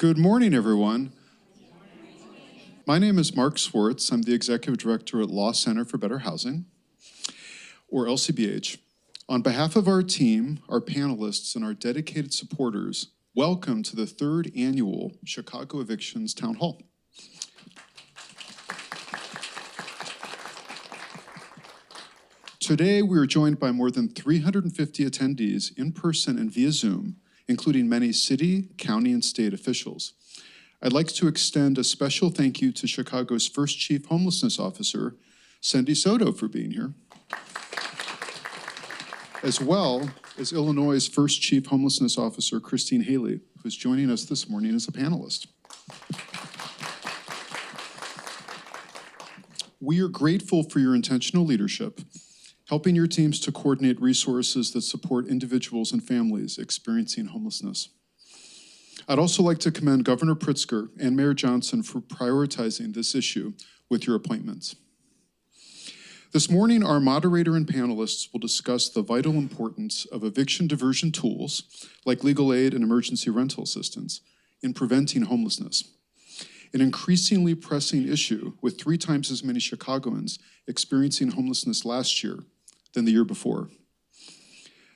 Good morning, everyone. My name is Mark Swartz. I'm the Executive Director at Law Center for Better Housing, or LCBH. On behalf of our team, our panelists, and our dedicated supporters, welcome to the third annual Chicago Evictions Town Hall. Today, we are joined by more than 350 attendees in person and via Zoom, including many city, county, and state officials. I'd like to extend a special thank you to Chicago's first Chief Homelessness Officer, Cindy Soto, for being here, as well as Illinois' first Chief Homelessness Officer, Christine Haley, who is joining us this morning as a panelist. We are grateful for your intentional leadership, helping your teams to coordinate resources that support individuals and families experiencing homelessness. I'd also like to commend Governor Pritzker and Mayor Johnson for prioritizing this issue with your appointments. This morning, our moderator and panelists will discuss the vital importance of eviction diversion tools, like legal aid and emergency rental assistance, in preventing homelessness, an increasingly pressing issue with 3 times as many Chicagoans experiencing homelessness last year than the year before.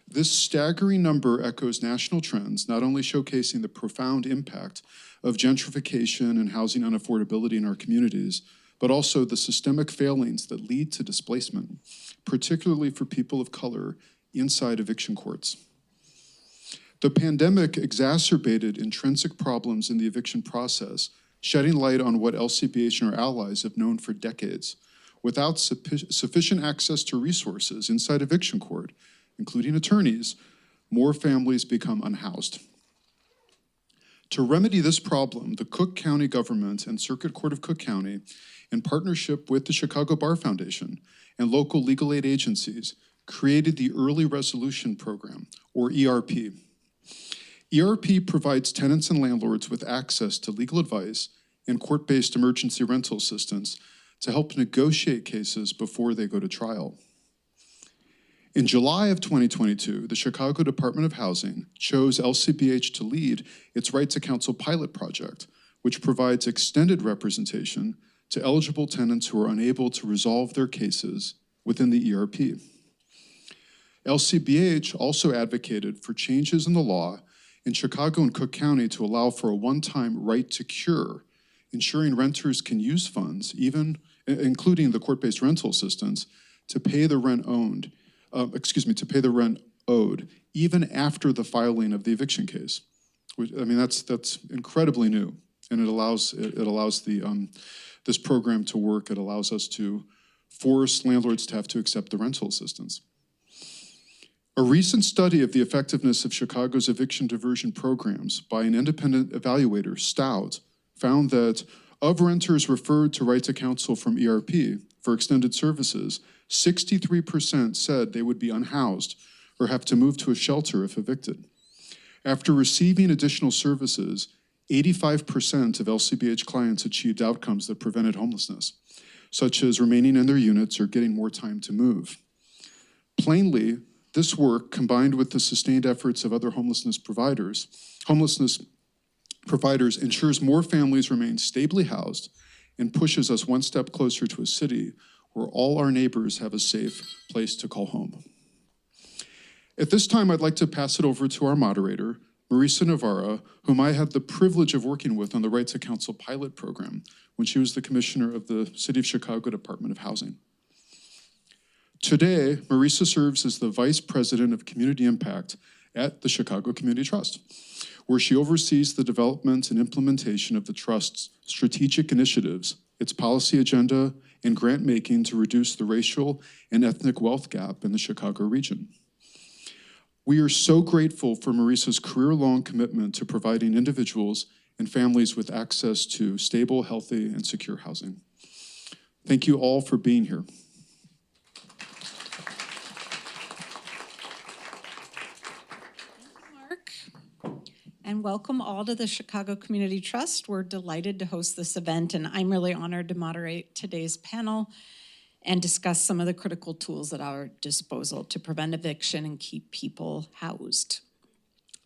This staggering number echoes national trends, not only showcasing the profound impact of gentrification and housing unaffordability in our communities, but also the systemic failings that lead to displacement, particularly for people of color inside eviction courts. The pandemic exacerbated intrinsic problems in the eviction process, shedding light on what LCBH and our allies have known for decades. Without sufficient access to resources inside eviction court, including attorneys, more families become unhoused. To remedy this problem, the Cook County government and Circuit Court of Cook County, in partnership with the Chicago Bar Foundation and local legal aid agencies, created the Early Resolution Program, or ERP. ERP provides tenants and landlords with access to legal advice and court-based emergency rental assistance to help negotiate cases before they go to trial. In July of 2022, the Chicago Department of Housing chose LCBH to lead its Right to Counsel pilot project, which provides extended representation to eligible tenants who are unable to resolve their cases within the ERP. LCBH also advocated for changes in the law in Chicago and Cook County to allow for a one-time right to cure, ensuring renters can use funds, including the court-based rental assistance, to pay the rent owed, even after the filing of the eviction case. That's incredibly new, and it allows this program to work. It allows us to force landlords to have to accept the rental assistance. A recent study of the effectiveness of Chicago's eviction diversion programs by an independent evaluator, Stout, found that of renters referred to Right to Counsel from ERP for extended services, 63% said they would be unhoused or have to move to a shelter if evicted. After receiving additional services, 85% of LCBH clients achieved outcomes that prevented homelessness, such as remaining in their units or getting more time to move. Plainly, this work, combined with the sustained efforts of other homelessness providers ensures more families remain stably housed and pushes us one step closer to a city where all our neighbors have a safe place to call home. At this time, I'd like to pass it over to our moderator, Marisa Novara, whom I had the privilege of working with on the Right to Counsel pilot program when she was the commissioner of the City of Chicago Department of Housing. Today, Marisa serves as the Vice President of Community Impact at the Chicago Community Trust, where she oversees the development and implementation of the Trust's strategic initiatives, its policy agenda, and grant making to reduce the racial and ethnic wealth gap in the Chicago region. We are so grateful for Marisa's career-long commitment to providing individuals and families with access to stable, healthy, and secure housing. Thank you all for being here. And welcome all to the Chicago Community Trust. We're delighted to host this event, and I'm really honored to moderate today's panel and discuss some of the critical tools at our disposal to prevent eviction and keep people housed.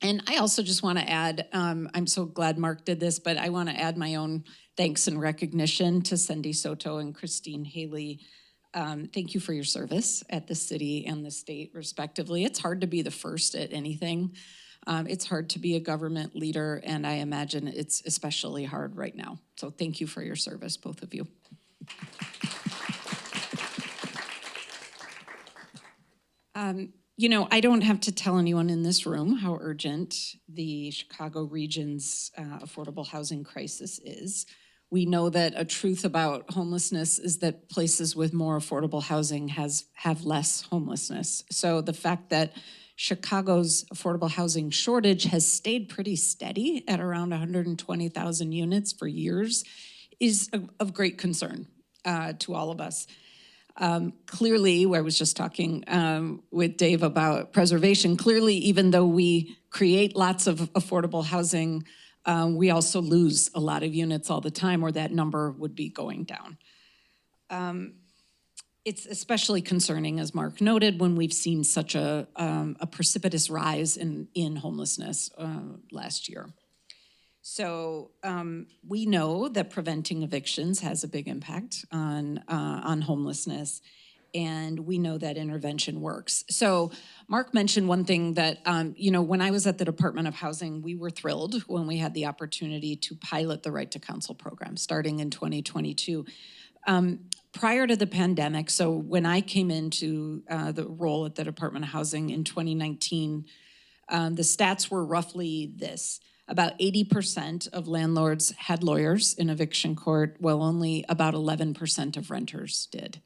And I also just want to add, I'm so glad Mark did this, but I want to add my own thanks and recognition to Cindy Soto and Christine Haley. Thank you for your service at the city and the state, respectively. It's hard to be the first at anything. It's hard to be a government leader, and I imagine it's especially hard right now. So thank you for your service, both of you. You know, I don't have to tell anyone in this room how urgent the Chicago region's affordable housing crisis is. We know that a truth about homelessness is that places with more affordable housing have less homelessness. So the fact that Chicago's affordable housing shortage has stayed pretty steady at around 120,000 units for years is of great concern to all of us. Clearly, I was just talking with Dave about preservation. Clearly, even though we create lots of affordable housing, we also lose a lot of units all the time, or that number would be going down. It's especially concerning, as Mark noted, when we've seen such a precipitous rise in homelessness last year. So we know that preventing evictions has a big impact on homelessness, and we know that intervention works. So Mark mentioned one thing that, you know, when I was at the Department of Housing, we were thrilled when we had the opportunity to pilot the Right to Counsel program starting in 2022. Prior to the pandemic, so when I came into the role at the Department of Housing in 2019, the stats were roughly this. About 80% of landlords had lawyers in eviction court, while only about 11% of renters did.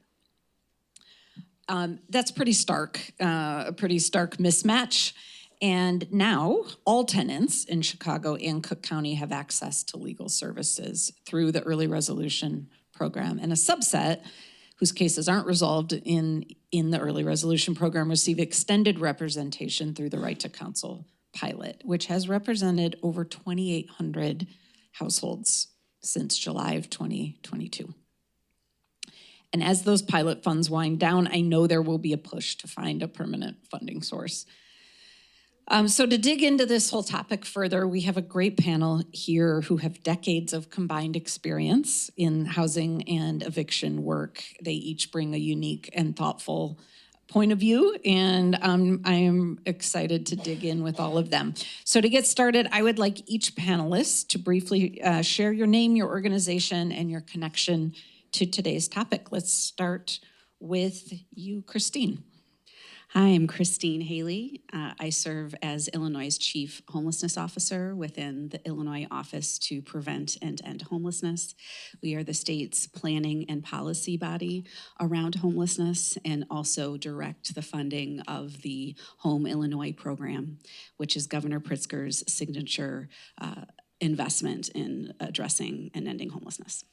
That's pretty stark, a pretty stark mismatch. And now all tenants in Chicago and Cook County have access to legal services through the early resolution program. And a subset whose cases aren't resolved in the early resolution program receive extended representation through the Right to Counsel pilot, which has represented over 2,800 households since July of 2022. And as those pilot funds wind down, I know there will be a push to find a permanent funding source. So to dig into this whole topic further, we have a great panel here who have decades of combined experience in housing and eviction work. They each bring a unique and thoughtful point of view, and I am excited to dig in with all of them. So to get started, I would like each panelist to briefly share your name, your organization, and your connection to today's topic. Let's start with you, Christine. Hi, I'm Christine Haley. I serve as Illinois' Chief Homelessness Officer within the Illinois Office to Prevent and End Homelessness. We are the state's planning and policy body around homelessness and also direct the funding of the Home Illinois program, which is Governor Pritzker's signature investment in addressing and ending homelessness.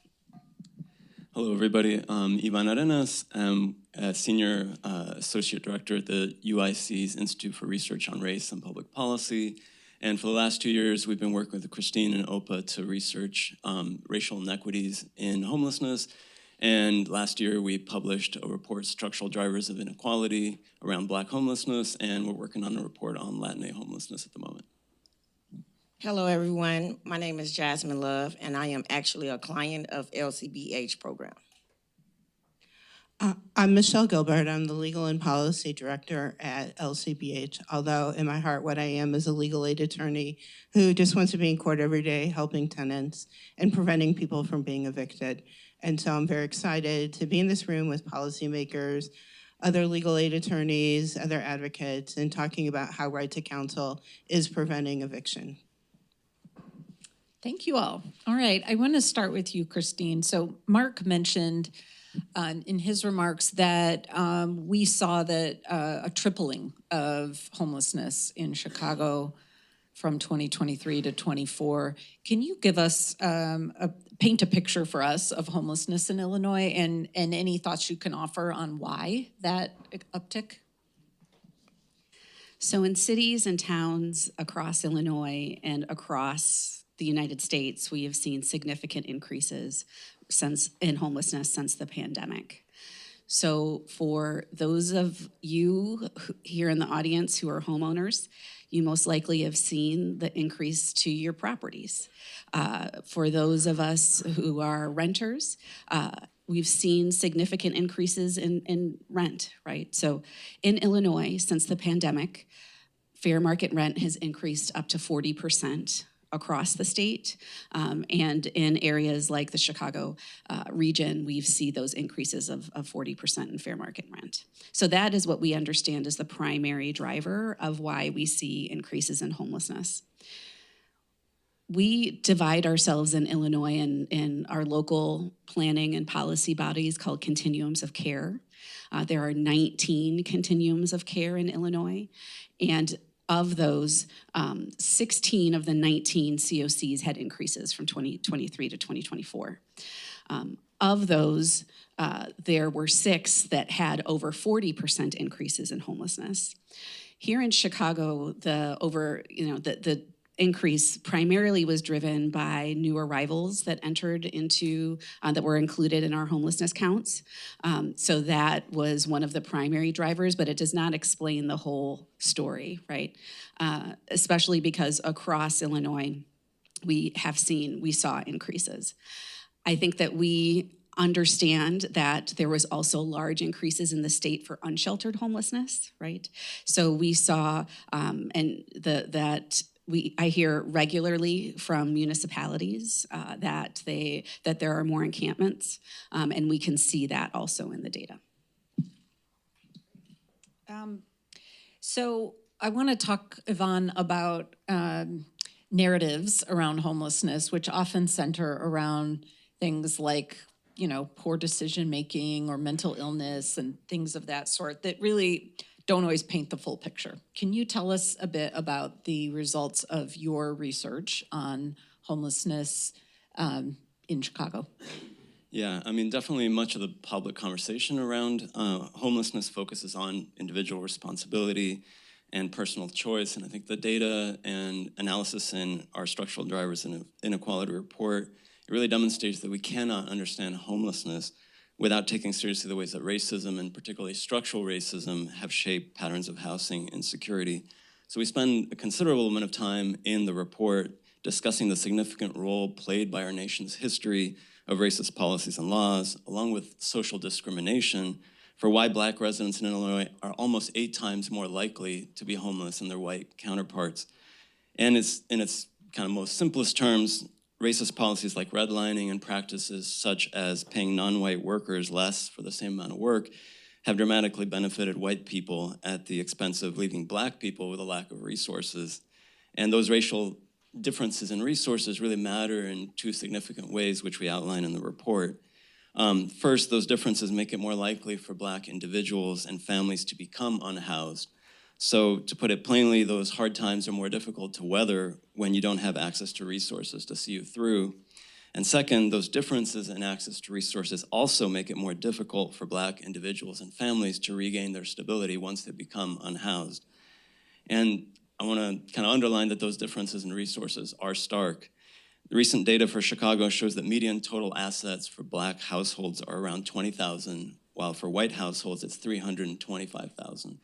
Hello, everybody. I'm Ivan Arenas. I'm a Senior Associate Director at the UIC's Institute for Research on Race and Public Policy. And for the last 2 years, we've been working with Christine and OPA to research racial inequities in homelessness. And last year, we published a report, Structural Drivers of Inequality, around Black homelessness, and we're working on a report on Latinx homelessness at the moment. Hello, everyone. My name is Jasmine Love, and I am actually a client of LCBH program. I'm Michelle Gilbert. I'm the Legal and Policy Director at LCBH, although in my heart what I am is a legal aid attorney who just wants to be in court every day helping tenants and preventing people from being evicted. And so I'm very excited to be in this room with policymakers, other legal aid attorneys, other advocates, and talking about how Right to Counsel is preventing eviction. Thank you all. All right, I want to start with you, Christine. So Mark mentioned in his remarks that we saw that a tripling of homelessness in Chicago from 2023 to 24. Can you give us paint a picture for us of homelessness in Illinois and any thoughts you can offer on why that uptick? So in cities and towns across Illinois and across the United States, we have seen significant increases in homelessness since the pandemic. So for those of you here in the audience who are homeowners, you most likely have seen the increase to your properties. For those of us who are renters, we've seen significant increases in rent, right? So in Illinois, since the pandemic, fair market rent has increased up to 40% across the state. And in areas like the Chicago region, we've seen those increases of 40% in fair market rent. So that is what we understand as the primary driver of why we see increases in homelessness. We divide ourselves in Illinois in our local planning and policy bodies called continuums of care. There are 19 continuums of care in Illinois, and of those, 16 of the 19 COCs had increases from 2023 to 2024. Of those, there were 6 that had over 40% increases in homelessness. Here in Chicago, the increase primarily was driven by new arrivals that entered into, that were included in our homelessness counts. So that was one of the primary drivers, but it does not explain the whole story, right? Especially because across Illinois, we saw increases. I think that we understand that there was also large increases in the state for unsheltered homelessness, right? So we saw, I hear regularly from municipalities that there are more encampments, and we can see that also in the data. So I want to talk, Yvonne, about narratives around homelessness, which often center around things like, poor decision making or mental illness and things of that sort that really don't always paint the full picture. Can you tell us a bit about the results of your research on homelessness in Chicago? Yeah, definitely much of the public conversation around homelessness focuses on individual responsibility and personal choice. And I think the data and analysis in our structural drivers and inequality report, it really demonstrates that we cannot understand homelessness without taking seriously the ways that racism, and particularly structural racism, have shaped patterns of housing insecurity. So we spend a considerable amount of time in the report discussing the significant role played by our nation's history of racist policies and laws, along with social discrimination, for why Black residents in Illinois are almost 8 times more likely to be homeless than their white counterparts. And in its kind of most simplest terms, racist policies like redlining and practices such as paying non-white workers less for the same amount of work have dramatically benefited white people at the expense of leaving Black people with a lack of resources. And those racial differences in resources really matter in 2 significant ways, which we outline in the report. First, those differences make it more likely for Black individuals and families to become unhoused. So to put it plainly, those hard times are more difficult to weather when you don't have access to resources to see you through. And second, those differences in access to resources also make it more difficult for Black individuals and families to regain their stability once they become unhoused. And I want to kind of underline that those differences in resources are stark. The recent data for Chicago shows that median total assets for Black households are around $20,000, while for white households it's $325,000.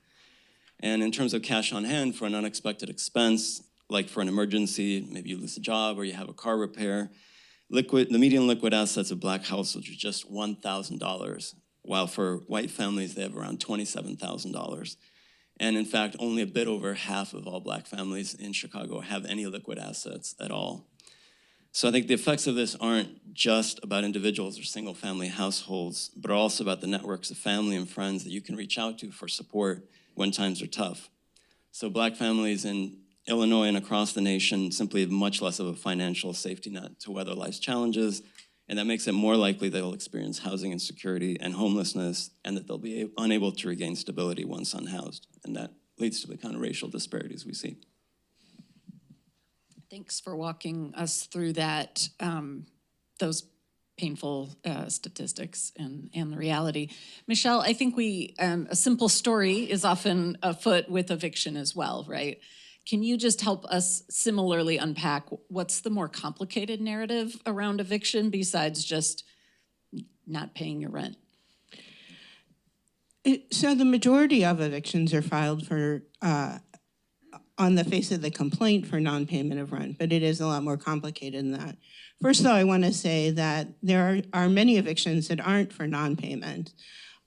And in terms of cash on hand for an unexpected expense, like for an emergency, maybe you lose a job or you have a car repair, the median liquid assets of Black households are just $1,000, while for white families, they have around $27,000. And in fact, only a bit over half of all Black families in Chicago have any liquid assets at all. So I think the effects of this aren't just about individuals or single-family households, but are also about the networks of family and friends that you can reach out to for support when times are tough. So Black families in Illinois and across the nation simply have much less of a financial safety net to weather life's challenges, and that makes it more likely they'll experience housing insecurity and homelessness, and that they'll be unable to regain stability once unhoused. And that leads to the kind of racial disparities we see. Thanks for walking us through that, those painful statistics and the reality. Michelle, I think a simple story is often afoot with eviction as well, right? Can you just help us similarly unpack what's the more complicated narrative around eviction besides just not paying your rent? So the majority of evictions are filed for, on the face of the complaint, for non-payment of rent, but it is a lot more complicated than that. First, though, I want to say that there are many evictions that aren't for non-payment,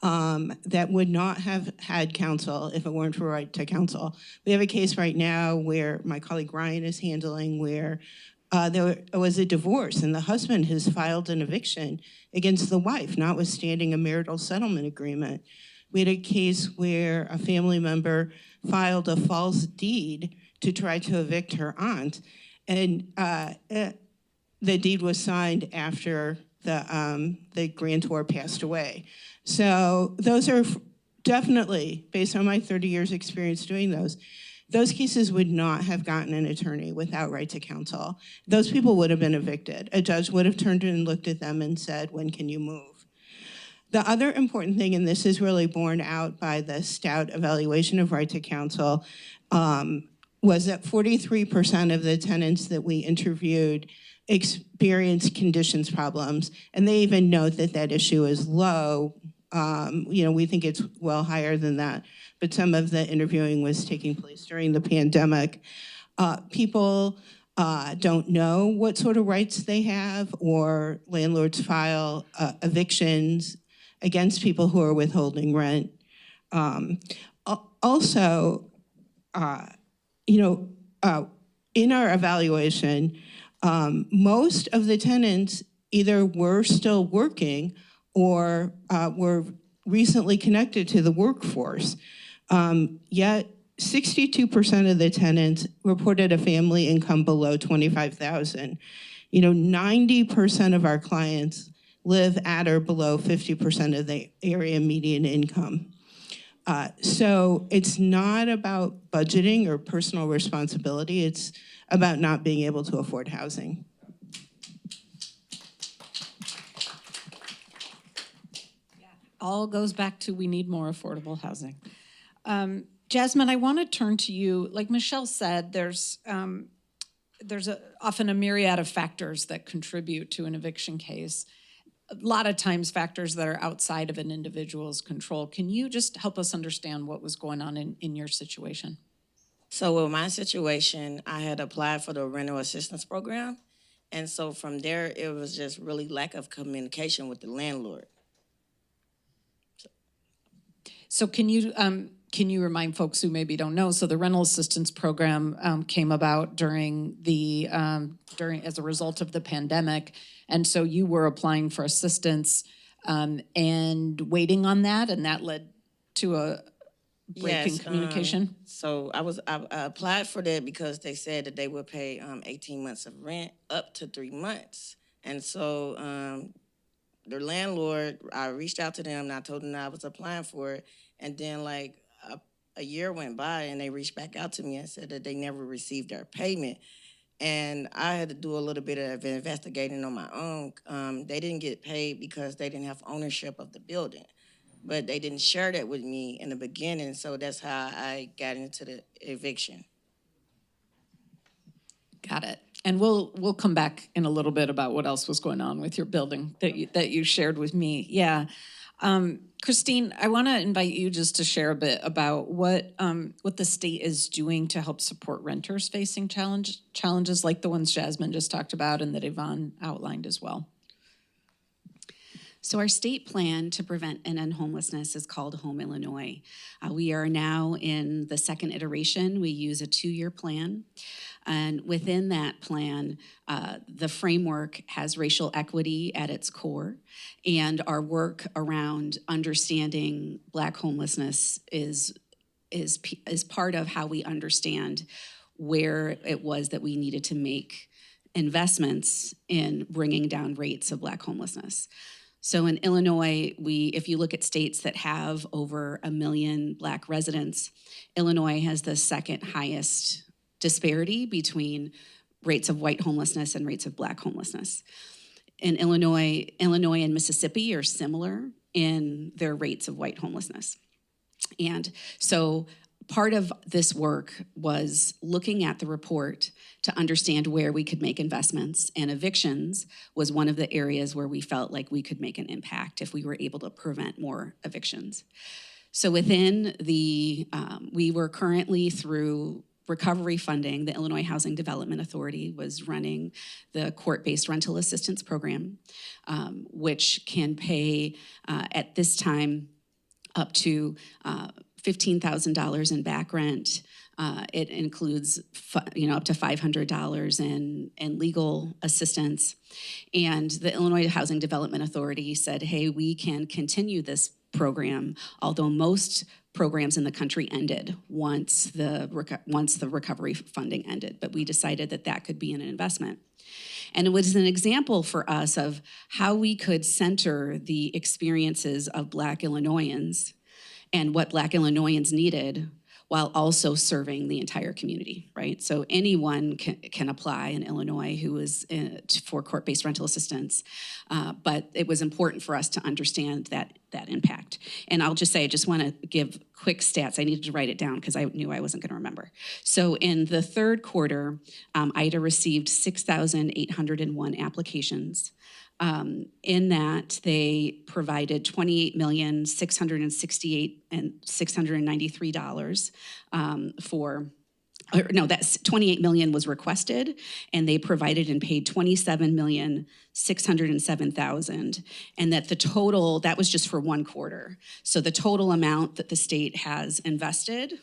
that would not have had counsel if it weren't for right to counsel. We have a case right now where my colleague Ryan is handling where there was a divorce and the husband has filed an eviction against the wife, notwithstanding a marital settlement agreement. We had a case where a family member filed a false deed to try to evict her aunt, and the deed was signed after the grantor passed away. So those are definitely, based on my 30 years experience doing those cases would not have gotten an attorney without right to counsel. Those people would have been evicted. A judge would have turned and looked at them and said, when can you move? The other important thing, and this is really borne out by the stout evaluation of right to counsel, was that 43% of the tenants that we interviewed experienced conditions problems, and they even note that that issue is low. We think it's well higher than that, but some of the interviewing was taking place during the pandemic. People don't know what sort of rights they have, or landlords file evictions against people who are withholding rent. Also, in our evaluation, most of the tenants either were still working or were recently connected to the workforce. Yet 62% of the tenants reported a family income below $25,000. 90% of our clients live at or below 50% of the area median income. So it's not about budgeting or personal responsibility, it's about not being able to afford housing. All goes back to we need more affordable housing. Jasmine, I want to turn to you. Like Michelle said, there's often a myriad of factors that contribute to an eviction case. A lot of times factors that are outside of an individual's control. Can you just help us understand what was going on in your situation? So with my situation, I had applied for the rental assistance program. And so from there, it was just really lack of communication with the landlord. So can you remind folks who maybe don't know? So the rental assistance program came about during as a result of the pandemic, and so you were applying for assistance and waiting on that, and that led to a break in communication. So I applied for that because they said that they would pay 18 months of rent up to 3 months, and so the landlord, I reached out to them and I told them that I was applying for it. And then like a year went by and they reached back out to me and said that they never received their payment. And I had to do a little bit of investigating on my own. They didn't get paid because they didn't have ownership of the building. But they didn't share that with me in the beginning, so that's how I got into the eviction. Got it. And we'll come back in a little bit about what else was going on with your building that you shared with me. Yeah. Christine, I want to invite you just to share a bit about what the state is doing to help support renters facing challenges like the ones Jasmine just talked about and that Yvonne outlined as well. So our state plan to prevent and end homelessness is called Home Illinois. We are now in the second iteration. We use a 2-year plan. And within that plan, the framework has racial equity at its core. And our work around understanding Black homelessness is part of how we understand where it was that we needed to make investments in bringing down rates of Black homelessness. So in Illinois, if you look at states that have over 1 million Black residents, Illinois has the second highest disparity between rates of white homelessness and rates of Black homelessness. In Illinois and Mississippi are similar in their rates of white homelessness. And so part of this work was looking at the report to understand where we could make investments, and evictions was one of the areas where we felt like we could make an impact if we were able to prevent more evictions. So within the, we were currently through recovery funding. The Illinois Housing Development Authority was running the court-based rental assistance program, which can pay at this time up to $15,000 in back rent. It includes, up to $500 in legal assistance. And the Illinois Housing Development Authority said, hey, we can continue this program, although most programs in the country ended once the recovery funding ended. But we decided that that could be an investment. And it was an example for us of how we could center the experiences of Black Illinoisans and what Black Illinoisans needed while also serving the entire community, right? So anyone can apply in Illinois who is for court-based rental assistance, but it was important for us to understand that impact. And I'll just say, I just want to give quick stats. I needed to write it down because I knew I wasn't going to remember. So in the third quarter, IDA received 6,801 applications. In that, they provided $28,693 for. No, that's $28 million was requested, and they provided and paid $27,607,000, and that the total, that was just for one quarter. So the total amount that the state has invested.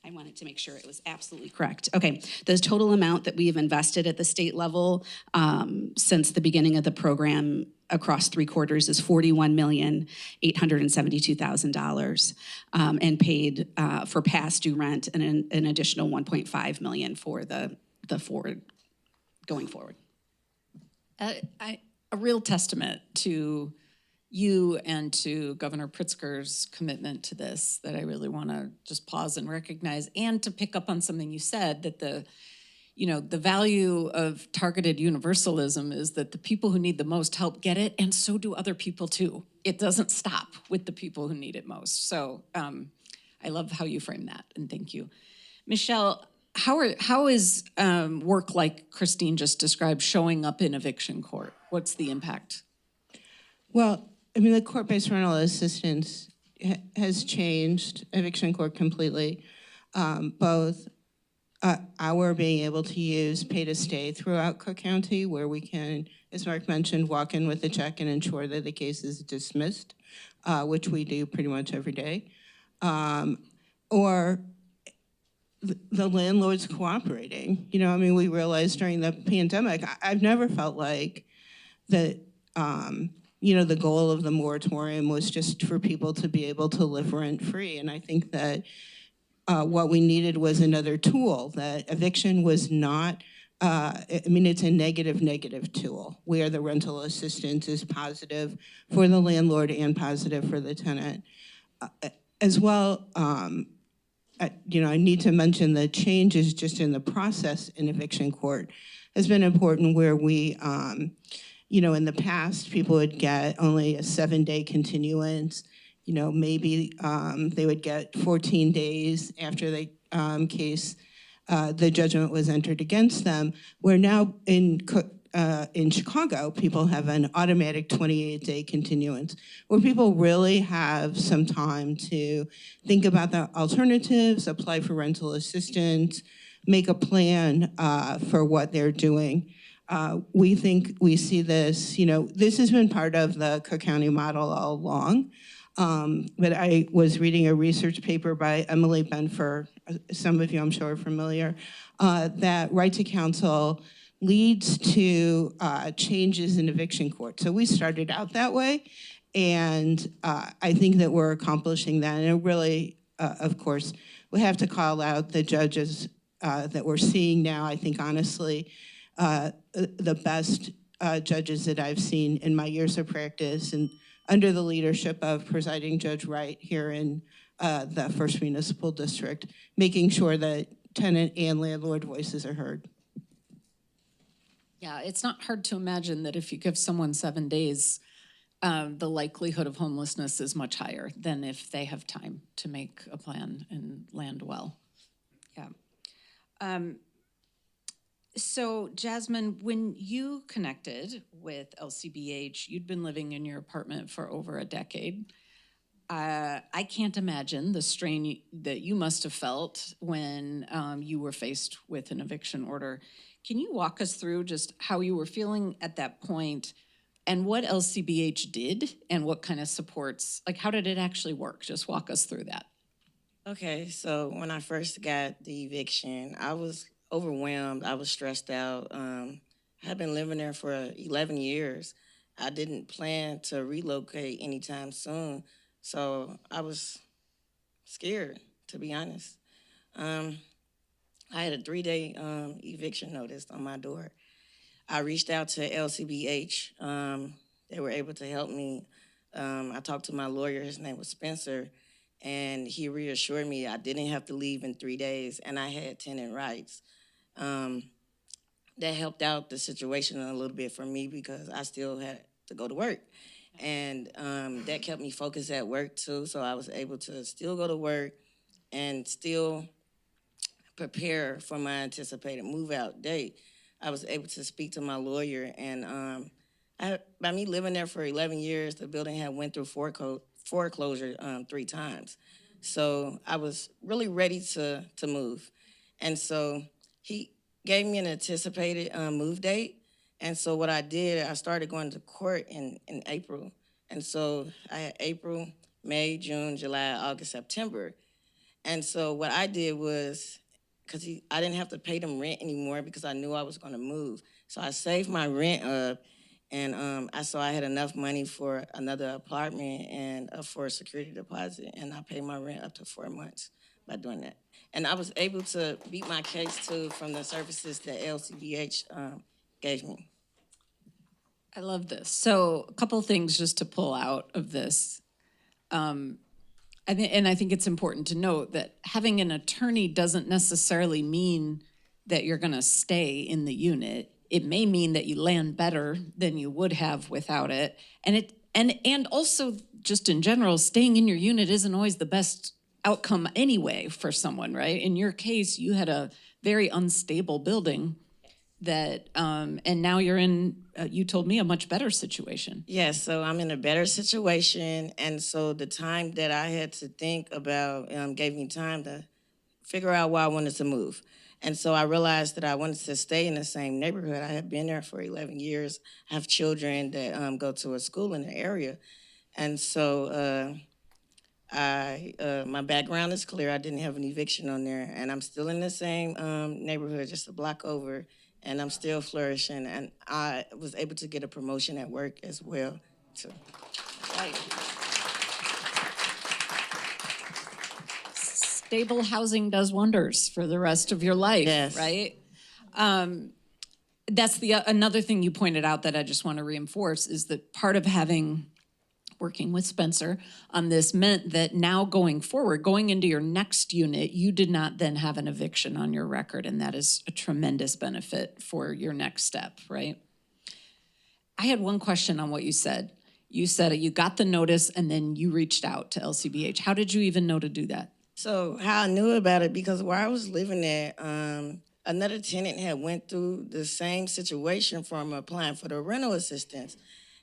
I wanted to make sure it was absolutely correct. Okay, the total amount that we have invested at the state level since the beginning of the program across 3 quarters is $41,872,000 and paid for past due rent and an additional $1.5 million for the forward, going forward. A real testament to you and to Governor Pritzker's commitment to this that I really want to just pause and recognize, and to pick up on something you said, that the value of targeted universalism is that the people who need the most help get it, and so do other people too. It doesn't stop with the people who need it most. So I love how you frame that, and thank you. Michelle, how is work like Christine just described showing up in eviction court? What's the impact? Well, I mean, the court-based rental assistance has changed eviction court completely. Both our being able to use pay to stay throughout Cook County, where we can, as Mark mentioned, walk in with a check and ensure that the case is dismissed, which we do pretty much every day, or the landlords cooperating. We realized during the pandemic, I've never felt like that. The goal of the moratorium was just for people to be able to live rent-free. And I think that what we needed was another tool, that eviction was not, it's a negative tool, where the rental assistance is positive for the landlord and positive for the tenant. As well, I need to mention the changes just in the process in eviction court has been important, where we, in the past, people would get only a 7-day continuance. Maybe they would get 14 days after the case, the judgment was entered against them. Where now in Chicago, people have an automatic 28-day continuance, where people really have some time to think about the alternatives, apply for rental assistance, make a plan for what they're doing. We think we see this, this has been part of the Cook County model all along. But I was reading a research paper by Emily Benfer, some of you I'm sure are familiar, that right to counsel leads to changes in eviction court. So we started out that way, and I think that we're accomplishing that. And it really, of course, we have to call out the judges that we're seeing now. I think, honestly, the best judges that I've seen in my years of practice, and under the leadership of Presiding Judge Wright here in the First Municipal District, making sure that tenant and landlord voices are heard. Yeah, it's not hard to imagine that if you give someone 7 days, the likelihood of homelessness is much higher than if they have time to make a plan and land well. Yeah. So, Jasmine, when you connected with LCBH, you'd been living in your apartment for over a decade. I can't imagine the strain that you must have felt when you were faced with an eviction order. Can you walk us through just how you were feeling at that point and what LCBH did and what kind of supports, like how did it actually work? Just walk us through that. Okay, so when I first got the eviction, I was overwhelmed. I was stressed out. I had been living there for 11 years. I didn't plan to relocate anytime soon, so I was scared, to be honest. Um, I had a 3-day eviction notice on my door. I reached out to LCBH. They were able to help me. I talked to my lawyer. His name was Spencer, and he reassured me I didn't have to leave in 3 days, and I had tenant rights. That helped out the situation a little bit for me because I still had to go to work. And that kept me focused at work too, so I was able to still go to work and still prepare for my anticipated move-out date. I was able to speak to my lawyer, and by me living there for 11 years, the building had went through foreclosure 3 times. So I was really ready to move. And so he gave me an anticipated move date. And so what I did, I started going to court in April. And so I had April, May, June, July, August, September. And so what I did was, because I didn't have to pay them rent anymore because I knew I was going to move. So I saved my rent up, and I had enough money for another apartment and for a security deposit, and I paid my rent up to 4 months by doing that. And I was able to beat my case too from the services that LCBH gave me. I love this. So, a couple things just to pull out of this. I think it's important to note that having an attorney doesn't necessarily mean that you're going to stay in the unit. It may mean that you land better than you would have without it. And also just in general, staying in your unit isn't always the best outcome anyway for someone, right? In your case, you had a very unstable building that, and now you're in, you told me, a much better situation. Yes, so I'm in a better situation, and so the time that I had to think about gave me time to figure out why I wanted to move. And so I realized that I wanted to stay in the same neighborhood. I had been there for 11 years. I have children that go to a school in the area. And so my background is clear. I didn't have an eviction on there, and I'm still in the same neighborhood, just a block over, and I'm still flourishing. And I was able to get a promotion at work as well, too. Right. Stable housing does wonders for the rest of your life, Yes. Right? That's another thing you pointed out that I just want to reinforce is that part of working with Spencer on this meant that now going forward, going into your next unit, you did not then have an eviction on your record, and that is a tremendous benefit for your next step, right? I had one question on what you said. You said you got the notice and then you reached out to LCBH. How did you even know to do that? So how I knew about it, because where I was living at, another tenant had went through the same situation from applying for the rental assistance.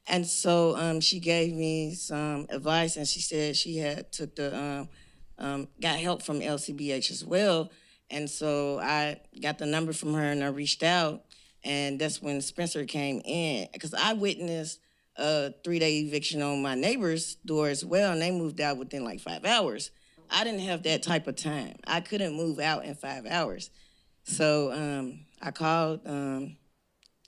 And so she gave me some advice, and she said she had got help from LCBH as well. And so I got the number from her, and I reached out, and that's when Spencer came in, because I witnessed a 3-day eviction on my neighbor's door as well, and they moved out within like 5 hours. I didn't have that type of time. I couldn't move out in 5 hours. So I called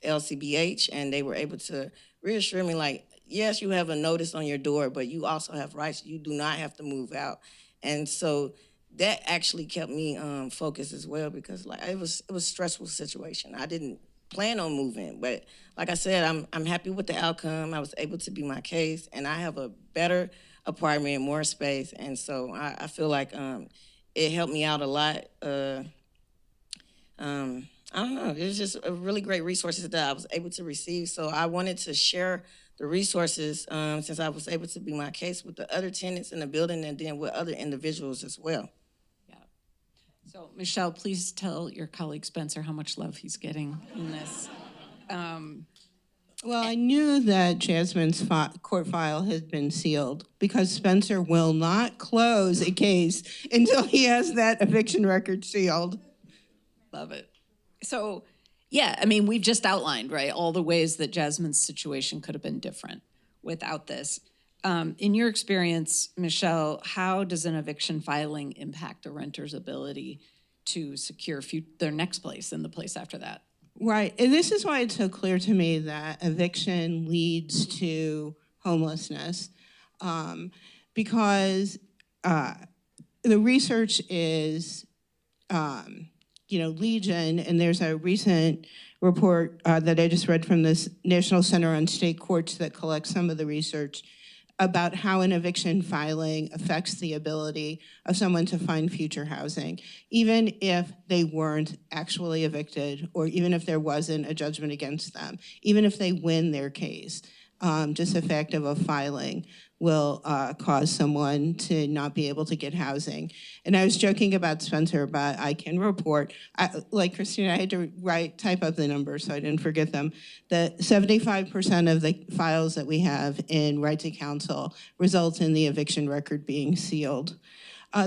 LCBH, and they were able to reassure me, like, yes, you have a notice on your door, but you also have rights. You do not have to move out. And so that actually kept me focused as well, because like it was a stressful situation. I didn't plan on moving, but like I said, I'm happy with the outcome. I was able to be my case, and I have a better apartment, more space, and so I feel like it helped me out a lot. I don't know. It was just a really great resources that I was able to receive. So I wanted to share the resources since I was able to be my case with the other tenants in the building and then with other individuals as well. Yeah. So Michelle, please tell your colleague Spencer how much love he's getting in this. Well, I knew that Jasmine's court file had been sealed because Spencer will not close a case until he has that eviction record sealed. Love it. So, yeah, I mean, we've just outlined, right, all the ways that Jasmine's situation could have been different without this. In your experience, Michelle, how does an eviction filing impact a renter's ability to secure their next place and the place after that? Right, and this is why it's so clear to me that eviction leads to homelessness, because the research is, legion, and there's a recent report that I just read from this National Center on State Courts that collects some of the research about how an eviction filing affects the ability of someone to find future housing, even if they weren't actually evicted, or even if there wasn't a judgment against them, even if they win their case. Just the fact of a filing will cause someone to not be able to get housing. And I was joking about Spencer, but I can report, like Christina, I had to type up the numbers so I didn't forget them, that 75% of the files that we have in Right to Counsel result in the eviction record being sealed.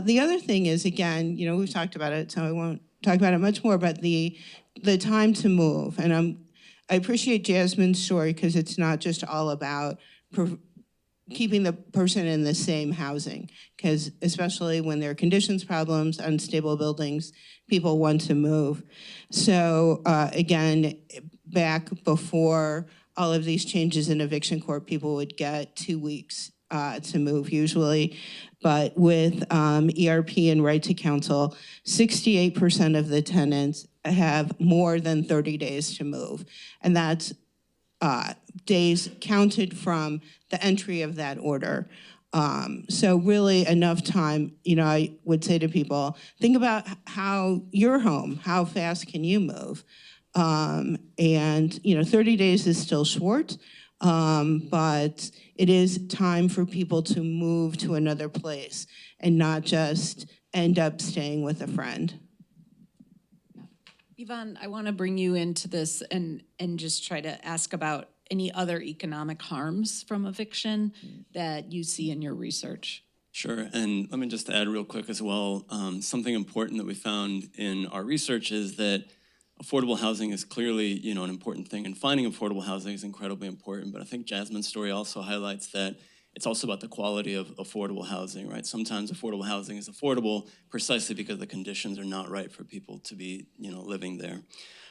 The other thing is, again, we've talked about it, so I won't talk about it much more, but the time to move. And I appreciate Jasmine's story because it's not just all about keeping the person in the same housing, because especially when there are conditions problems, unstable buildings, people want to move. So again, back before all of these changes in eviction court, people would get 2 weeks to move usually. But with ERP and Right to Counsel, 68% of the tenants have more than 30 days to move. And that's days counted from the entry of that order. So really enough time, I would say to people, think about how your home, how fast can you move? And 30 days is still short, but it is time for people to move to another place and not just end up staying with a friend. Yvonne, I want to bring you into this and just try to ask about any other economic harms from eviction that you see in your research. Sure, and let me just add real quick as well, something important that we found in our research is that affordable housing is clearly, an important thing, and finding affordable housing is incredibly important, but I think Jasmine's story also highlights that it's also about the quality of affordable housing, right? Sometimes affordable housing is affordable precisely because the conditions are not right for people to be, living there.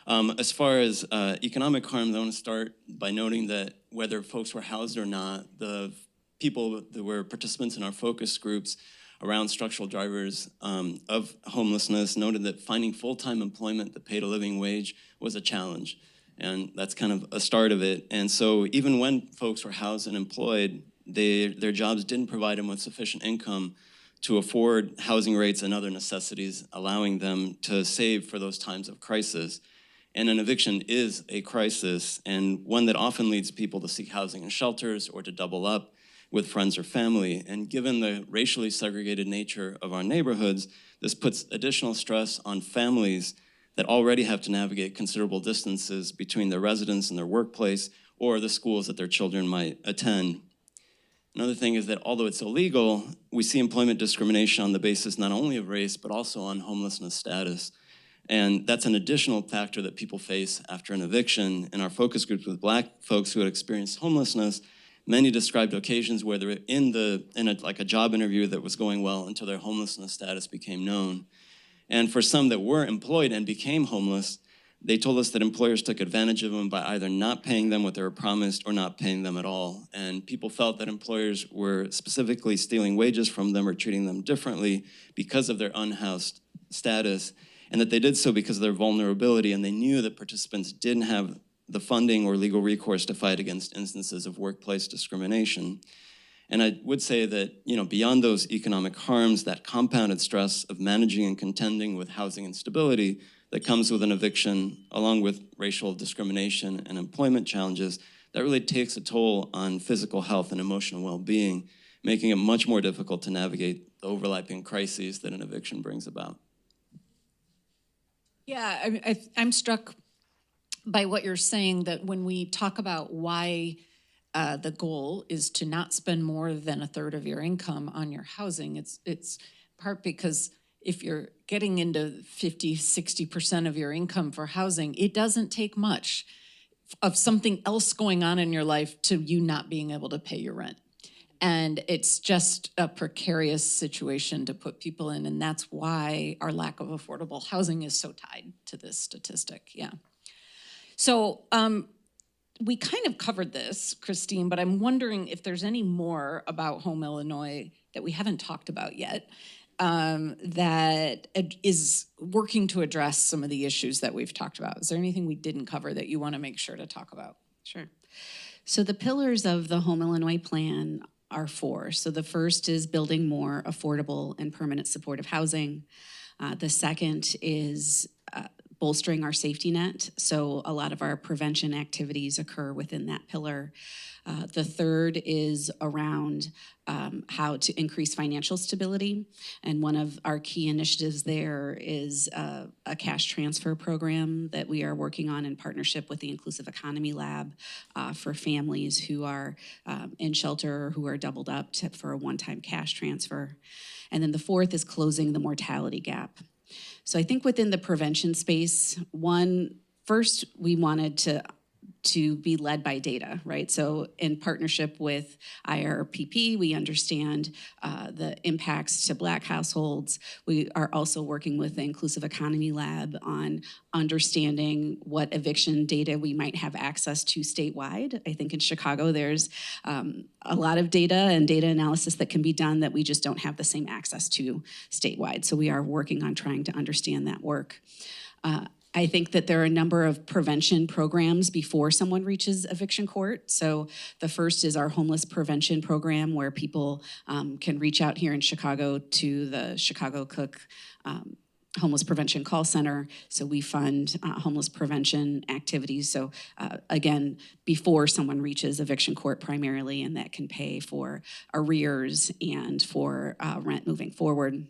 As far as economic harm, I want to start by noting that whether folks were housed or not, the people that were participants in our focus groups around structural drivers of homelessness noted that finding full-time employment that paid a living wage was a challenge. And that's kind of a start of it. And so even when folks were housed and employed, their jobs didn't provide them with sufficient income to afford housing rates and other necessities, allowing them to save for those times of crisis. And an eviction is a crisis, and one that often leads people to seek housing in shelters or to double up with friends or family. And given the racially segregated nature of our neighborhoods, this puts additional stress on families that already have to navigate considerable distances between their residence and their workplace or the schools that their children might attend. Another thing is that although it's illegal, we see employment discrimination on the basis not only of race, but also on homelessness status. And that's an additional factor that people face after an eviction. In our focus groups with Black folks who had experienced homelessness, many described occasions where they were in a job interview that was going well until their homelessness status became known. And for some that were employed and became homeless, they told us that employers took advantage of them by either not paying them what they were promised or not paying them at all. And people felt that employers were specifically stealing wages from them or treating them differently because of their unhoused status, and that they did so because of their vulnerability, and they knew that participants didn't have the funding or legal recourse to fight against instances of workplace discrimination. And I would say that, beyond those economic harms, that compounded stress of managing and contending with housing instability that comes with an eviction, along with racial discrimination and employment challenges, that really takes a toll on physical health and emotional well-being, making it much more difficult to navigate the overlapping crises that an eviction brings about. Yeah, I'm struck by what you're saying, that when we talk about why the goal is to not spend more than a third of your income on your housing, it's part because if you're getting into 50, 60% of your income for housing, it doesn't take much of something else going on in your life to you not being able to pay your rent. And it's just a precarious situation to put people in. And that's why our lack of affordable housing is so tied to this statistic. Yeah. So we kind of covered this, Christine, but I'm wondering if there's any more about Home Illinois that we haven't talked about yet, that is working to address some of the issues that we've talked about. Is there anything we didn't cover that you want to make sure to talk about? Sure. So the pillars of the Home Illinois plan are four. So the first is building more affordable and permanent supportive housing. The second is bolstering our safety net. So a lot of our prevention activities occur within that pillar. The third is around how to increase financial stability. And one of our key initiatives there is a cash transfer program that we are working on in partnership with the Inclusive Economy Lab for families who are in shelter or who are doubled up for a one-time cash transfer. And then the fourth is closing the mortality gap. So I think within the prevention space, first we wanted to be led by data, right? So in partnership with IRPP, we understand the impacts to Black households. We are also working with the Inclusive Economy Lab on understanding what eviction data we might have access to statewide. I think in Chicago, there's a lot of data and data analysis that can be done that we just don't have the same access to statewide. So we are working on trying to understand that work. I think that there are a number of prevention programs before someone reaches eviction court. So the first is our homeless prevention program, where people can reach out here in Chicago to the Chicago Cook Homeless Prevention Call Center. So we fund homeless prevention activities. So again, before someone reaches eviction court primarily, and that can pay for arrears and for rent moving forward.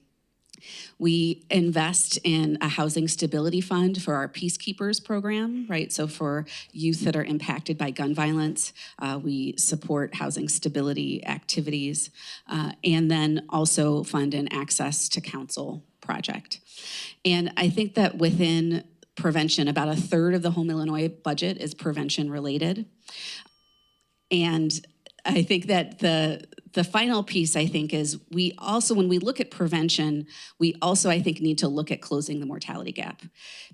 We invest in a housing stability fund for our Peacekeepers program, right? So for youth that are impacted by gun violence, we support housing stability activities, and then also fund an access to counsel project. And I think that within prevention, about a third of the Home Illinois budget is prevention related. And I think that the final piece, I think, is we also, when we look at prevention, we also, I think, need to look at closing the mortality gap,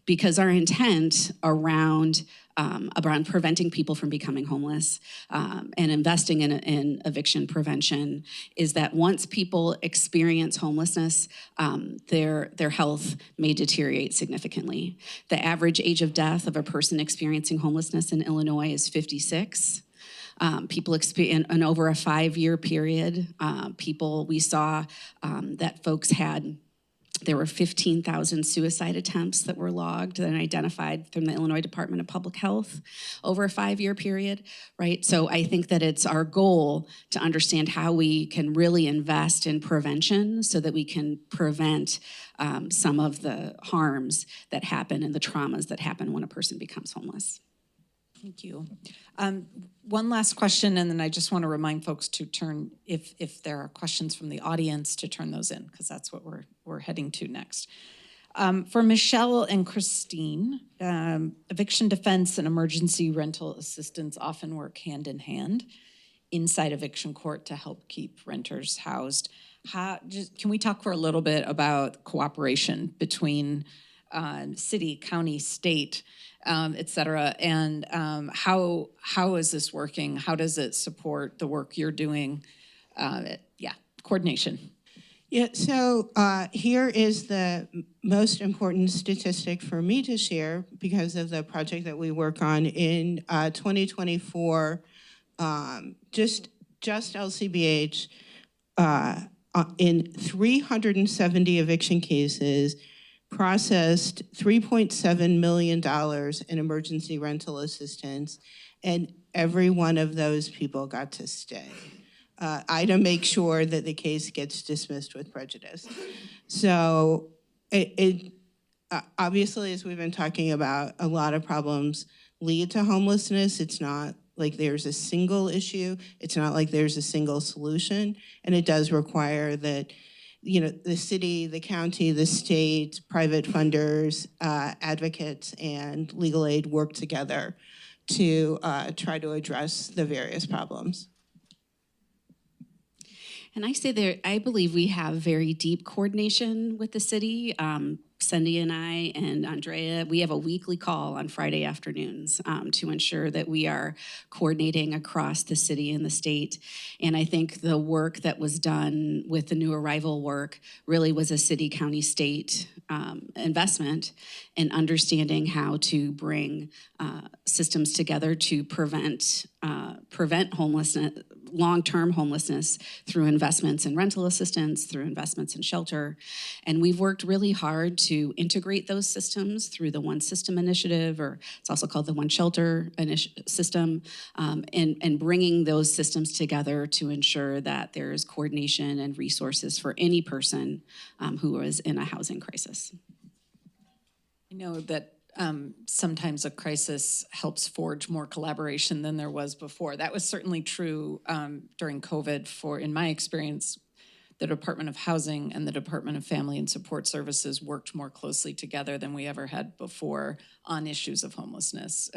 because our intent around preventing people from becoming homeless and investing in eviction prevention is that once people experience homelessness, their health may deteriorate significantly. The average age of death of a person experiencing homelessness in Illinois is 56. People experience, and over a 5-year period, we saw that folks there were 15,000 suicide attempts that were logged and identified from the Illinois Department of Public Health over a 5-year period, right? So I think that it's our goal to understand how we can really invest in prevention so that we can prevent some of the harms that happen and the traumas that happen when a person becomes homeless. Thank you. One last question, and then I just want to remind folks to turn, if there are questions from the audience, to turn those in, because that's what we're heading to next. For Michelle and Christine, eviction defense and emergency rental assistance often work hand in hand inside eviction court to help keep renters housed. Can we talk for a little bit about cooperation between city, county, state, et cetera, and how is this working? How does it support the work you're doing? Coordination. Yeah, so here is the most important statistic for me to share because of the project that we work on. In 2024, just LCBH, in 370 eviction cases, processed $3.7 million in emergency rental assistance, and every one of those people got to stay. To make sure that the case gets dismissed with prejudice. So obviously, as we've been talking about, a lot of problems lead to homelessness. It's not like there's a single issue. It's not like there's a single solution. And it does require that, the city, the county, the state, private funders, advocates, and legal aid work together to try to address the various problems. And I believe we have very deep coordination with the city. Cindy and I and Andrea, we have a weekly call on Friday afternoons to ensure that we are coordinating across the city and the state. And I think the work that was done with the new arrival work really was a city, county, state investment in understanding how to bring systems together to prevent homelessness, long-term homelessness, through investments in rental assistance, through investments in shelter. And we've worked really hard to integrate those systems through the One System initiative, or it's also called the One Shelter system, and bringing those systems together to ensure that there's coordination and resources for any person who is in a housing crisis. I know that sometimes a crisis helps forge more collaboration than there was before. That was certainly true during COVID. In my experience, the Department of Housing and the Department of Family and Support Services worked more closely together than we ever had before on issues of homelessness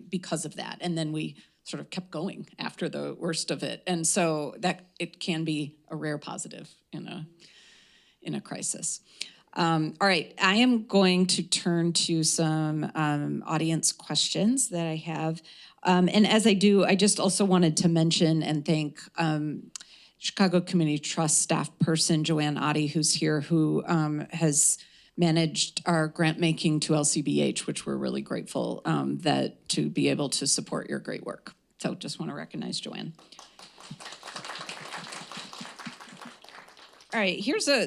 because of that. And then we sort of kept going after the worst of it. And so that it can be a rare positive in a crisis. All right, I am going to turn to some audience questions that I have. And as I do, I just also wanted to mention and thank Chicago Community Trust staff person, Joanne Oddie, who's here, who has managed our grant making to LCBH, which we're really grateful to be able to support your great work. So just want to recognize Joanne. All right,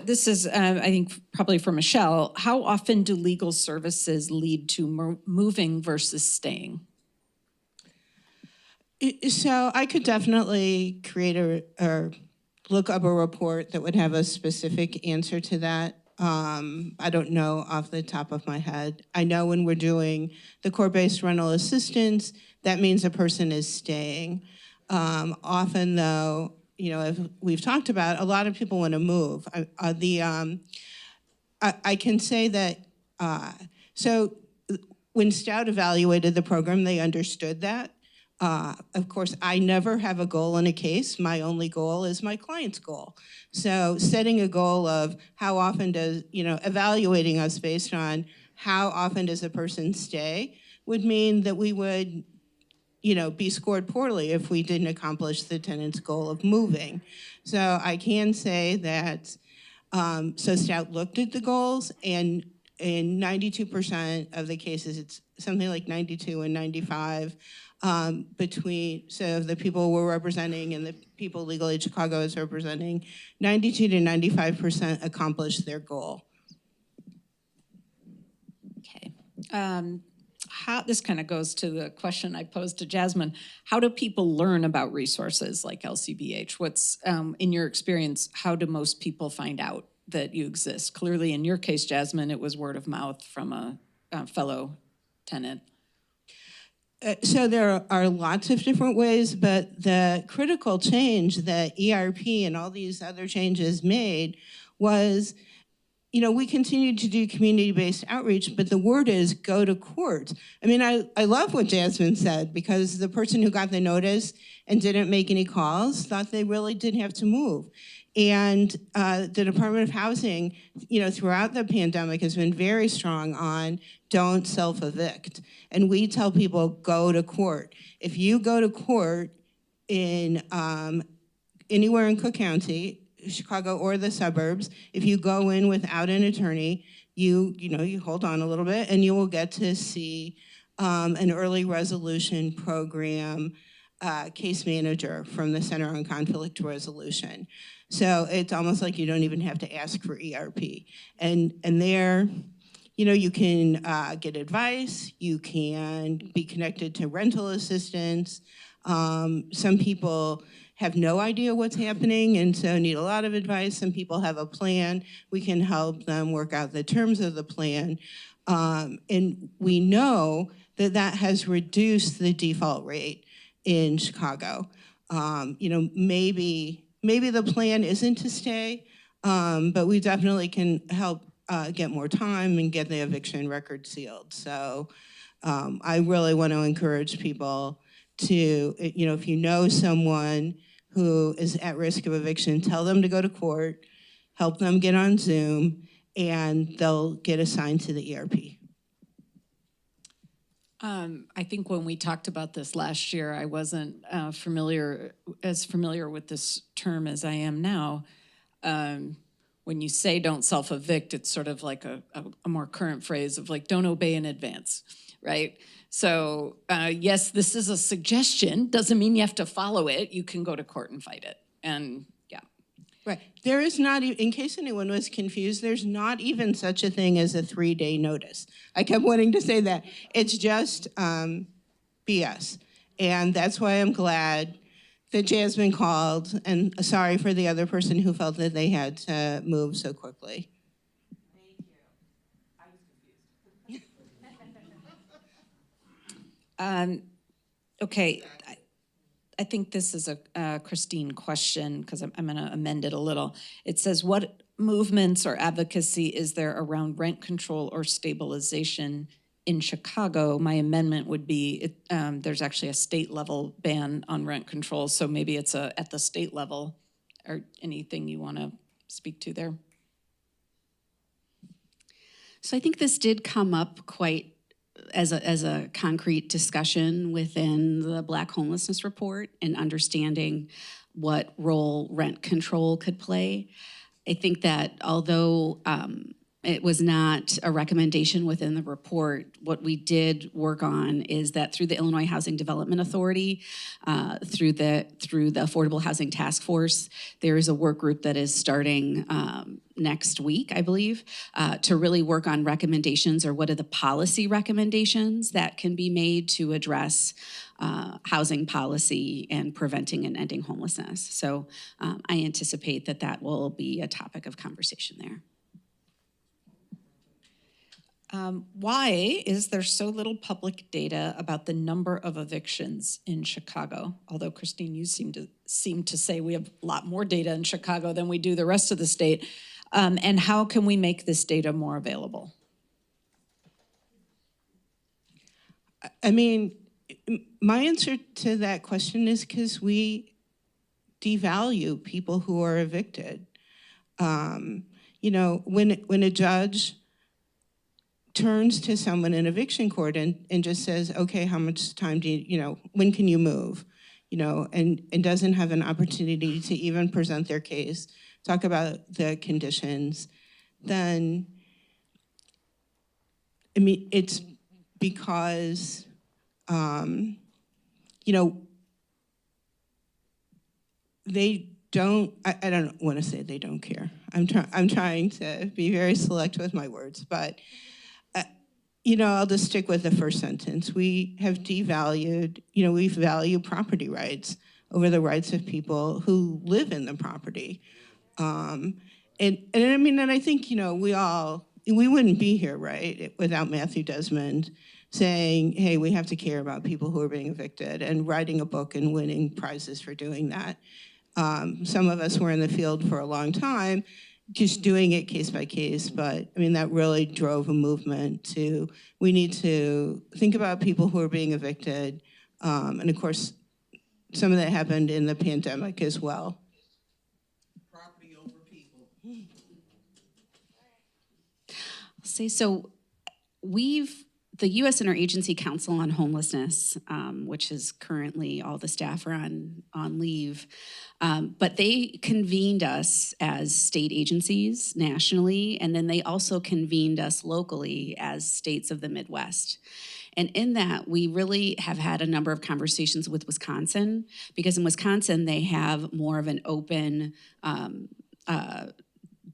this is, I think, probably for Michelle. How often do legal services lead to moving versus staying? So I could definitely create or look up a report that would have a specific answer to that. I don't know off the top of my head. I know when we're doing the court-based rental assistance, that means a person is staying. Often, though, if we've talked about, a lot of people want to move. I can say that, so when Stout evaluated the program, they understood that. Of course, I never have a goal in a case. My only goal is my client's goal. So setting a goal of how often does, evaluating us based on how often does a person stay would mean that we would be scored poorly if we didn't accomplish the tenant's goal of moving. So I can say that, so Stout looked at the goals, and in 92% of the cases, it's something like 92 and 95 so the people we're representing and the people Legal Aid Chicago is representing, 92 to 95% accomplished their goal. Okay. This kind of goes to the question I posed to Jasmine. How do people learn about resources like LCBH? What's, in your experience, how do most people find out that you exist? Clearly, in your case, Jasmine, it was word of mouth from a fellow tenant. So there are lots of different ways, but the critical change that ERP and all these other changes made was, we continued to do community-based outreach, but the word is go to court. I mean, I love what Jasmine said, because the person who got the notice and didn't make any calls thought they really didn't have to move. And the Department of Housing, throughout the pandemic has been very strong on don't self-evict. And we tell people, go to court. If you go to court in anywhere in Cook County, Chicago or the suburbs, if you go in without an attorney, you hold on a little bit and you will get to see an early resolution program case manager from the Center on Conflict Resolution. So it's almost like you don't even have to ask for ERP. And there, you can get advice, you can be connected to rental assistance. Some people have no idea what's happening and so need a lot of advice. Some people have a plan. We can help them work out the terms of the plan. And we know that that has reduced the default rate in Chicago. Maybe the plan isn't to stay, but we definitely can help get more time and get the eviction record sealed. So I really want to encourage people to, if you know someone who is at risk of eviction, tell them to go to court, help them get on Zoom, and they'll get assigned to the ERP. I think when we talked about this last year, I wasn't familiar with this term as I am now. When you say don't self-evict, it's sort of like a more current phrase of like, don't obey in advance, right? So yes, this is a suggestion. Doesn't mean you have to follow it. You can go to court and fight it. And yeah. Right. There is not, in case anyone was confused, there's not even such a thing as a 3-day notice. I kept wanting to say that. It's just BS. And that's why I'm glad that Jasmine called, and sorry for the other person who felt that they had to move so quickly. Thank you. I was confused. Okay, I think this is a Christine question because I'm going to amend it a little. It says, what movements or advocacy is there around rent control or stabilization in Chicago? My amendment would be, there's actually a state level ban on rent control, so maybe it's at the state level, or anything you want to speak to there? So I think this did come up quite as a concrete discussion within the Black Homelessness Report and understanding what role rent control could play. I think that although it was not a recommendation within the report, what we did work on is that through the Illinois Housing Development Authority, through the Affordable Housing Task Force, there is a work group that is starting next week, I believe, to really work on recommendations, or what are the policy recommendations that can be made to address housing policy and preventing and ending homelessness. So I anticipate that will be a topic of conversation there. Why is there so little public data about the number of evictions in Chicago? Although, Christine, you seem to say we have a lot more data in Chicago than we do the rest of the state. And how can we make this data more available? I mean, my answer to that question is because we devalue people who are evicted. When a judge turns to someone in eviction court and just says, okay, how much time do when can you move? And doesn't have an opportunity to even present their case, talk about the conditions, then, it's because, they don't, I don't want to say they don't care. I'm trying to be very select with my words, but I'll just stick with the first sentence. We have devalued, we value property rights over the rights of people who live in the property. And I think, we wouldn't be here, right, without Matthew Desmond saying, hey, we have to care about people who are being evicted, and writing a book and winning prizes for doing that. Some of us were in the field for a long time, just doing it case by case, but that really drove a movement to, we need to think about people who are being evicted. And of course, some of that happened in the pandemic as well. Property over people. I'll say, so the U.S. Interagency Council on Homelessness, which is currently all the staff are on leave, but they convened us as state agencies nationally, and then they also convened us locally as states of the Midwest. And in that, we really have had a number of conversations with Wisconsin, because in Wisconsin, they have more of an open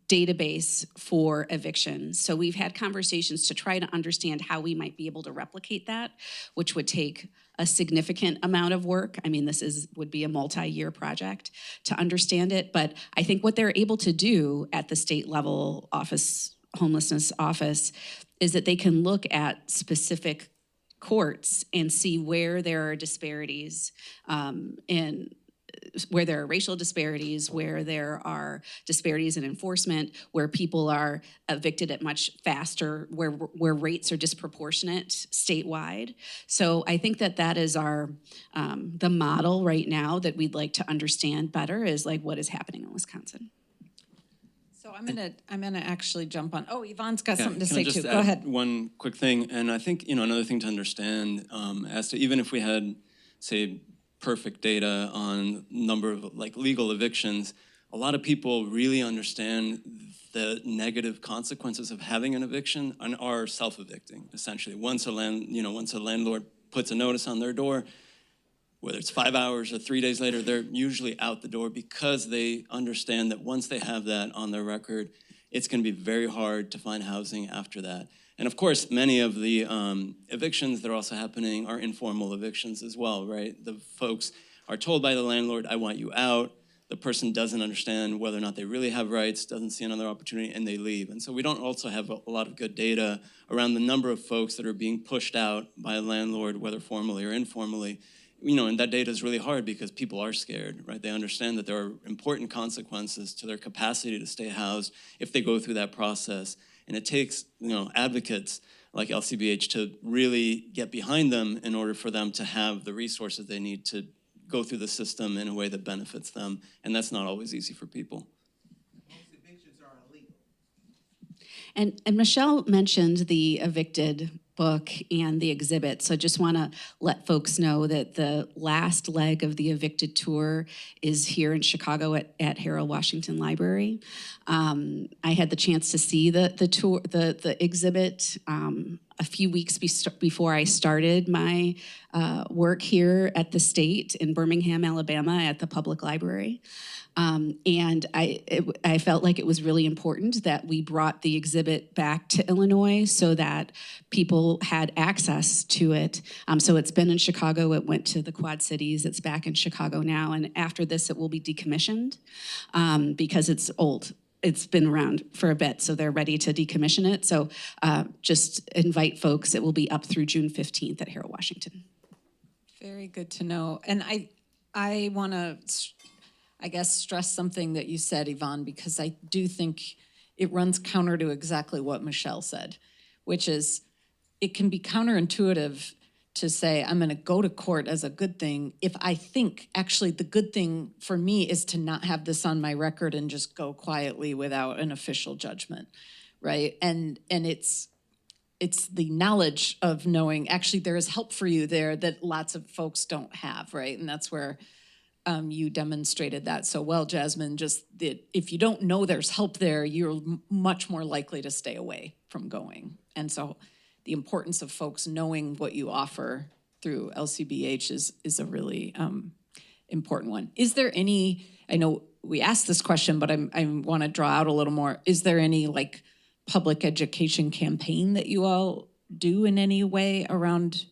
database for evictions. So we've had conversations to try to understand how we might be able to replicate that, which would take a significant amount of work. I mean, would be a multi-year project to understand it, but I think what they're able to do at the state level homelessness office is that they can look at specific courts and see where there are disparities where there are racial disparities, where there are disparities in enforcement, where people are evicted at much faster, where rates are disproportionate statewide. So I think that is our the model right now that we'd like to understand better is like what is happening in Wisconsin. So I'm gonna actually jump on. Oh, Yvonne's got something to can say I just too. add Go ahead. one quick thing, and I think another thing to understand as to even if we had, say, perfect data on number of legal evictions, a lot of people really understand the negative consequences of having an eviction and are self-evicting essentially. Once a landlord puts a notice on their door, whether it's 5 hours or 3 days later, they're usually out the door because they understand that once they have that on their record, it's going to be very hard to find housing after that. And of course, many of the evictions that are also happening are informal evictions as well, right? The folks are told by the landlord, I want you out. The person doesn't understand whether or not they really have rights, doesn't see another opportunity, and they leave. And so we don't also have a lot of good data around the number of folks that are being pushed out by a landlord, whether formally or informally. And that data is really hard because people are scared, right? They understand that there are important consequences to their capacity to stay housed if they go through that process. And it takes, advocates like LCBH to really get behind them in order for them to have the resources they need to go through the system in a way that benefits them. And that's not always easy for people. Most evictions are illegal. And Michelle mentioned the evicted book and the exhibit. So I just want to let folks know that the last leg of the evicted tour is here in Chicago at Harold Washington Library. I had the chance to see the tour, the exhibit a few weeks before I started my work here at the state in Birmingham, Alabama at the public library. And I felt like it was really important that we brought the exhibit back to Illinois so that people had access to it. So it's been in Chicago, it went to the Quad Cities, it's back in Chicago now, and after this it will be decommissioned because it's old. It's been around for a bit, so they're ready to decommission it. So just invite folks, it will be up through June 15th at Harold Washington. Very good to know. And I want to, I guess, stress something that you said, Yvonne, because I do think it runs counter to exactly what Michelle said, which is it can be counterintuitive to say I'm going to go to court as a good thing if I think actually the good thing for me is to not have this on my record and just go quietly without an official judgment, right? And it's the knowledge of knowing actually there is help for you there that lots of folks don't have, right? And that's where you demonstrated that so well, Jasmine, just that if you don't know there's help there, you're much more likely to stay away from going. And so the importance of folks knowing what you offer through LCBH is a really important one. Is there any, I know we asked this question, but I want to draw out a little more. Is there any public education campaign that you all do in any way around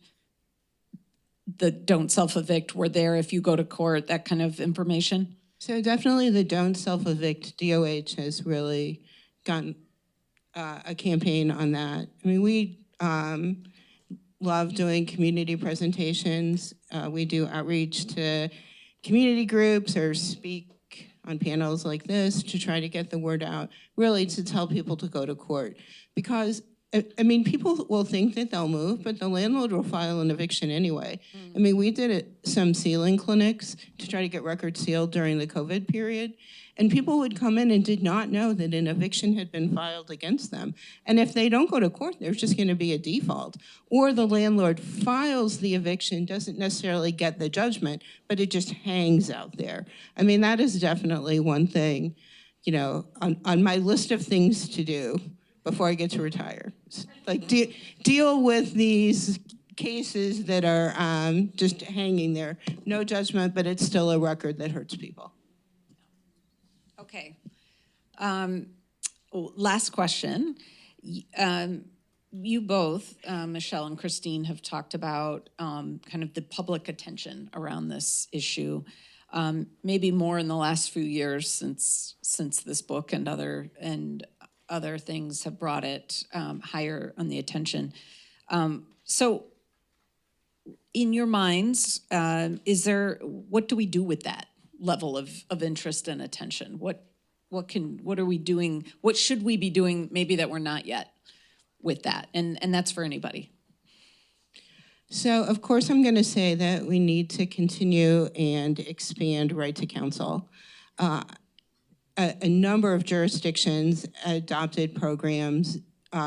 the don't self-evict, we're there if you go to court, that kind of information? So definitely the don't self-evict, DOH has really gotten a campaign on that. I mean, we love doing community presentations. We do outreach to community groups or speak on panels like this to try to get the word out, really to tell people to go to court. Because I mean, people will think that they'll move, but the landlord will file an eviction anyway. I mean, we did some sealing clinics to try to get records sealed during the COVID period, and people would come in and did not know that an eviction had been filed against them. And if they don't go to court, there's just going to be a default. Or the landlord files the eviction, doesn't necessarily get the judgment, but it just hangs out there. I mean, that is definitely one thing, on my list of things to do before I get to retire. Deal with these cases that are just hanging there. No judgment, but it's still a record that hurts people. Okay. last question. You both, Michelle and Christine, have talked about kind of the public attention around this issue, maybe more in the last few years since this book and other things have brought it higher on the attention. So, in your minds, what do we do with that level of interest and attention? What are we doing? What should we be doing? Maybe that we're not yet with that, and that's for anybody. So, of course, I'm going to say that we need to continue and expand right to counsel. A number of jurisdictions adopted programs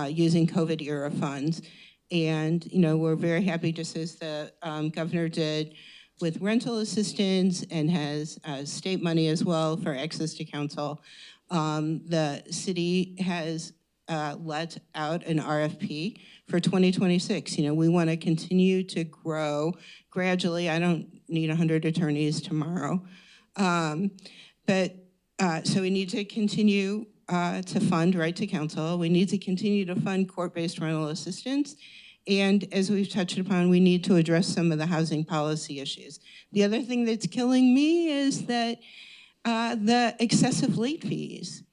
using COVID-era funds, and we're very happy, just as the governor did with rental assistance and has state money as well for access to counsel. The city has let out an RFP for 2026. We want to continue to grow gradually. I don't need 100 attorneys tomorrow. So we need to continue to fund right to counsel. We need to continue to fund court-based rental assistance. And as we've touched upon, we need to address some of the housing policy issues. The other thing that's killing me is that the excessive late fees.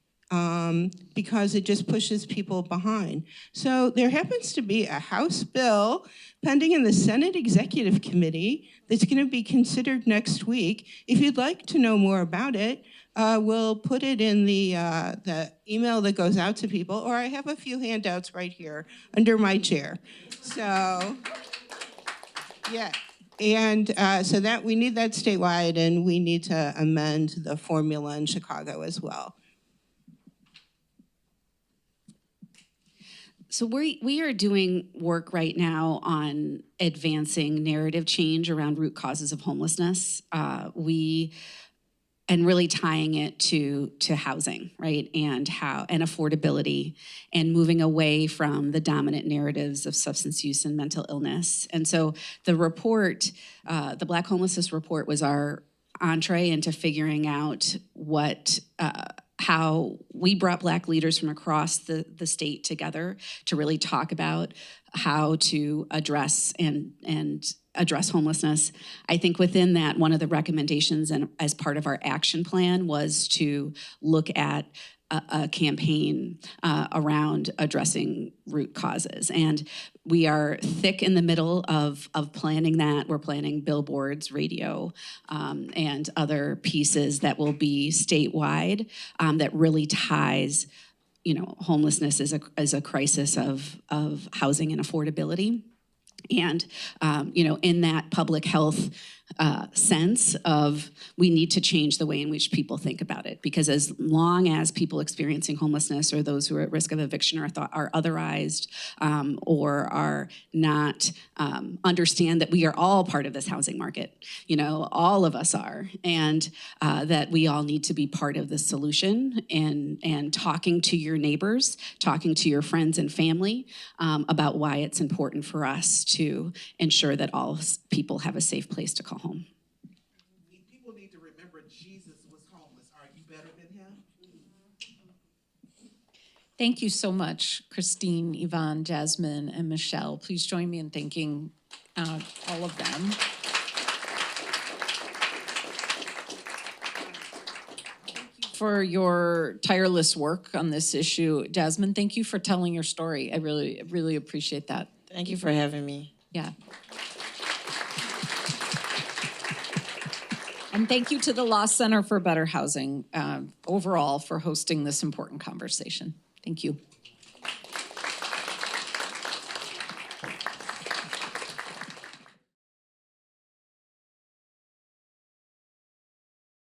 Because it just pushes people behind. So there happens to be a House bill pending in the Senate Executive Committee that's going to be considered next week. If you'd like to know more about it, we'll put it in the email that goes out to people, or I have a few handouts right here under my chair. So, yeah. And so that we need that statewide, and we need to amend the formula in Chicago as well. So we are doing work right now on advancing narrative change around root causes of homelessness. And really tying it to housing, right, and affordability, and moving away from the dominant narratives of substance use and mental illness. And so the report, the Black Homelessness Report, was our entree into figuring out how we brought Black leaders from across the state together to really talk about how to address and address homelessness. I think within that, one of the recommendations and as part of our action plan was to look at a campaign around addressing root causes. And we are thick in the middle of planning that. We're planning billboards, radio, and other pieces that will be statewide that really ties, homelessness as a crisis of housing and affordability. And, in that public health sense of we need to change the way in which people think about it. Because as long as people experiencing homelessness or those who are at risk of eviction are otherized or are not understand that we are all part of this housing market, all of us are, and that we all need to be part of the solution and talking to your neighbors, talking to your friends and family about why it's important for us to ensure that all people have a safe place to call home. People need to remember Jesus was homeless. Are you better than him? Thank you so much, Christine, Yvonne, Jasmine, and Michelle. Please join me in thanking all of them. For your tireless work on this issue. Jasmine, thank you for telling your story. I really, really appreciate that. Thank you for having me. Yeah. And thank you to the Law Center for Better Housing overall for hosting this important conversation. Thank you.